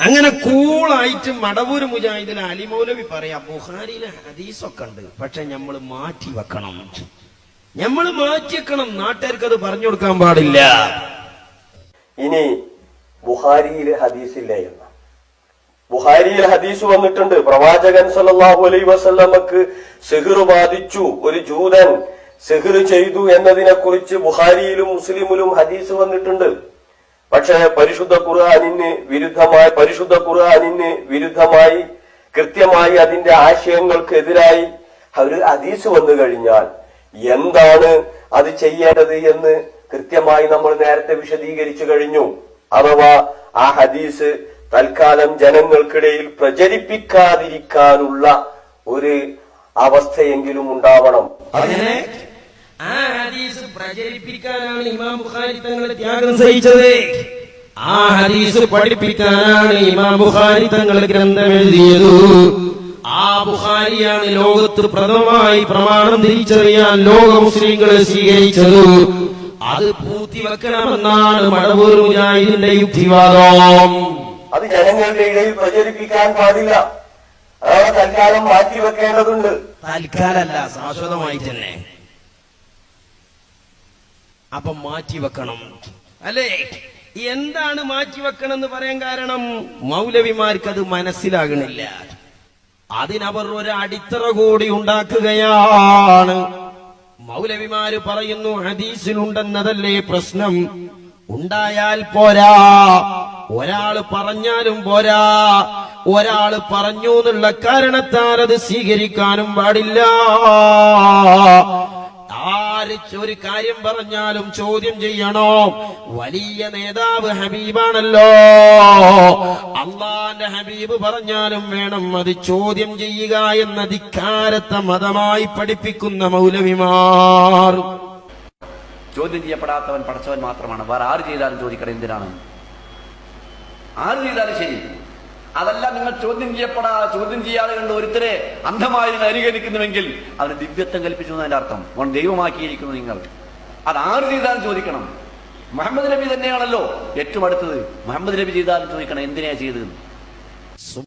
അങ്ങനെ കൂളായിട്ട് മടവൂർ മുജാഹിദിൽ അലി മൗലവി പറയാ ബുഖാരിയിലെ ഹദീസൊക്കെ ഉണ്ട്, പക്ഷെ നമ്മൾ മാറ്റി വെക്കണം, നാട്ടുകാർക്ക് അത് പറഞ്ഞു കൊടുക്കാൻ പാടില്ല. ഇനി ബുഖാരിയിലെ ഹദീസില്ല എന്ന ബുഖാരിയിൽ ഹദീസ് വന്നിട്ടുണ്ട്. പ്രവാചകൻ സല്ലല്ലാഹു അലൈഹി വസല്ലമക്ക് സിഹ്ർ ബാധിച്ചു, ഒരു ജൂതൻ സിഹ്ർ ചെയ്തു എന്നതിനെ കുറിച്ച് ബുഖാരിയിലും മുസ്ലിമിലും ഹദീസ് വന്നിട്ടുണ്ട്. പക്ഷെ പരിശുദ്ധ ഖുർആനിന് വിരുദ്ധമായി കൃത്യമായി അതിന്റെ ആശയങ്ങൾക്കെതിരായി ഒരു ഹദീസ് വന്നു കഴിഞ്ഞാൽ എന്താണ് അത് ചെയ്യേണ്ടത് എന്ന് കൃത്യമായി നമ്മൾ നേരത്തെ വിശദീകരിച്ചു കഴിഞ്ഞു. അഥവാ ആ ഹദീസ് തൽക്കാലം ജനങ്ങൾക്കിടയിൽ പ്രചരിപ്പിക്കാതിരിക്കാനുള്ള ഒരു അവസ്ഥയെങ്കിലും ഉണ്ടാവണം. അങ്ങനെ ആ ഹദീസ് പ്രചരിപ്പിക്കാനാണ് ഇമാം ബുഖാരി തങ്ങൾ ത്യാഗം സഹിച്ചത്. ആ ഹദീസ് പഠിപ്പിക്കാനാണ് ഇമാം ബുഖാരി തങ്ങൾ ഗ്രന്ഥം എഴുതിയത്. ആ ബുഖാരിയാണ് ലോകത്ത് പ്രഥമമായി പ്രമാണം തിരിച്ചറിയാൻ ലോക മുസ്ലിങ്ങളെ സ്വീകരിച്ചത്. അത് പൂർത്തിവെക്കണമെന്നാണ് മടവൂർ മുജാഹിദിന്റെ യുക്തിവാദം. അത് ജനങ്ങളുടെ ഇടയിൽ പ്രചരിപ്പിക്കാൻ പാടില്ല, തൽക്കാലം മാറ്റിവെക്കേണ്ടതുണ്ട്. തൽക്കാലല്ല, ശാശ്വതമായി തന്നെ. അപ്പൊ മാറ്റിവെക്കണം അല്ലേ? എന്താണ് മാറ്റിവെക്കണം എന്ന് പറയാൻ കാരണം മൗലവിമാർക്ക് അത് മനസ്സിലാകണില്ല. അതിനവർ ഒരു അടിത്തറ കൂടി ഉണ്ടാക്കുകയാണ്. മൗലവിമാര് പറയുന്നു ഹദീസിലുണ്ടെന്നതല്ലേ പ്രശ്നം, ഉണ്ടായാൽ പോരാ, ഒരാള് പറഞ്ഞാലും പോരാ, ഒരാള് പറഞ്ഞു എന്നുള്ള കാരണത്താൽ അത് സ്വീകരിക്കാനും പാടില്ല. ആര് ഒരു കാര്യം പറഞ്ഞാലും ചോദ്യം ചെയ്യണോ? വലിയ നേതാവ് ഹബീബാണല്ലോ, അള്ളാന്റെ ഹബീബ് പറഞ്ഞാലും വേണം അത് ചോദ്യം ചെയ്യുക എന്ന ധിക്കാരത്തെ മതമായി പഠിപ്പിക്കുന്ന മൗലവിമാർ. ചോദ്യം ചെയ്യപ്പെടാത്തവൻ പടച്ചവൻ മാത്രമാണ്. വേറെ ആര് ചെയ്താലും ചോദിക്കണം, എന്തിനാണ്? ആര് ചെയ്താലും ശരി. അതല്ല, നിങ്ങൾ ചോദ്യം ചെയ്യാതെ കണ്ട് ഒരുത്തരെ അന്ധമായി അനുകരിക്കുന്നുവെങ്കിൽ അവന് ദിവ്യത്വം കൽപ്പിച്ചു എന്നതിന്റെ അർത്ഥം. അവൻ ദൈവമാക്കിയിരിക്കുന്നു നിങ്ങൾ. അത് ആര് ചെയ്താലും ചോദിക്കണം. മുഹമ്മദ് നബി തന്നെയാണല്ലോ ഏറ്റവും അടുത്തത്. മുഹമ്മദ് നബി ചെയ്താലും ചോദിക്കണം, എന്തിനാ ചെയ്തത്.